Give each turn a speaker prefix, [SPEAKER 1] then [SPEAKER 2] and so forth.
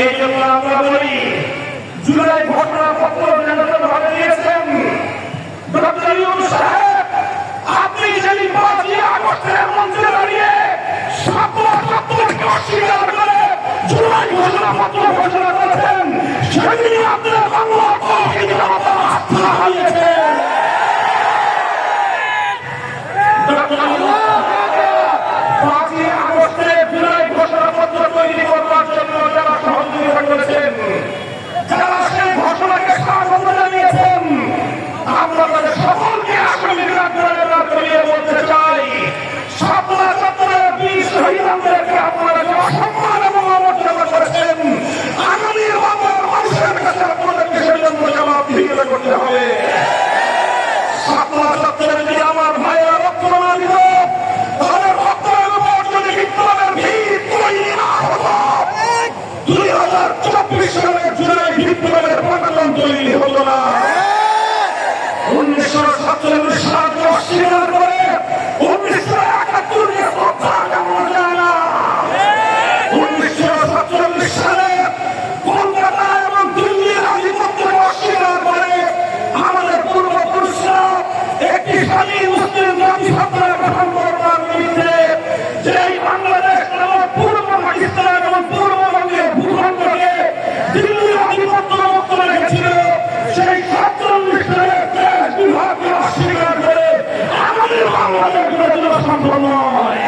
[SPEAKER 1] এই জন্য আমরা বলি জুলাই ঘটনাপত্র ভাবে দিয়েছেন ডক্টর ইউনূস সাহেব, আপনি যেদিন ৫ই আগস্টের মঞ্চে দাঁড়িয়ে শাপলা চত্বরকে অস্বীকার করে জুলাই ঘোষণাপত্র ঘোষণা করেছেন, সেদিনই আপনার বাংলার আস্থা হারিয়েছে। তৈরি করবার জন্য যারা সহযোগিতা করেছেন, যারা সেই ঘোষণাকে স্বাগত জানিয়েছেন, আমরা তাদের সকলকে আগামী করিয়ে বলতে চাই, শাপলা চত্বরের বীর শহীদদেরকে আপনারা যে অসম্মান এবং অমর্যাদা করেছেন, আগামী বাংলার মানুষের কাছে আপনাদেরকে সেজন্য জবাবদিহিতা করতে হবে। শাপলা চত্বরে যদি আমার ভাইয়েরা রক্ত না দিত, তাদের রক্তের উপর যদি বিপ্লবের ভিত তৈরি না হতো, 2024 সালের জুলাই বিপ্লবের পতন তৈরি হতো না। 1947 সালকে অস্বীকার করে 1971 কে শ্রদ্ধা জানানো যায় না। 1947 সালে কলকাতা এবং দিল্লির আধিপত্যকে অস্বীকার করে আমাদের পূর্বপুরুষরা একটি স্বাধীন মুসলিম জাতিসত্তা গঠন করবার নিমিত্তে যেই বাংলাদেশ নামক পূর্ব পাকিস্তান এবং পূর্ববঙ্গের ভূখণ্ডকে দিল্লির আধিপত্য মুক্ত রেখেছিল, সেই 47 সালের দেশ বিভাগকে অস্বীকার করে আমাদের বাংলাদেশ গড়ে তোলা সম্ভব নয়।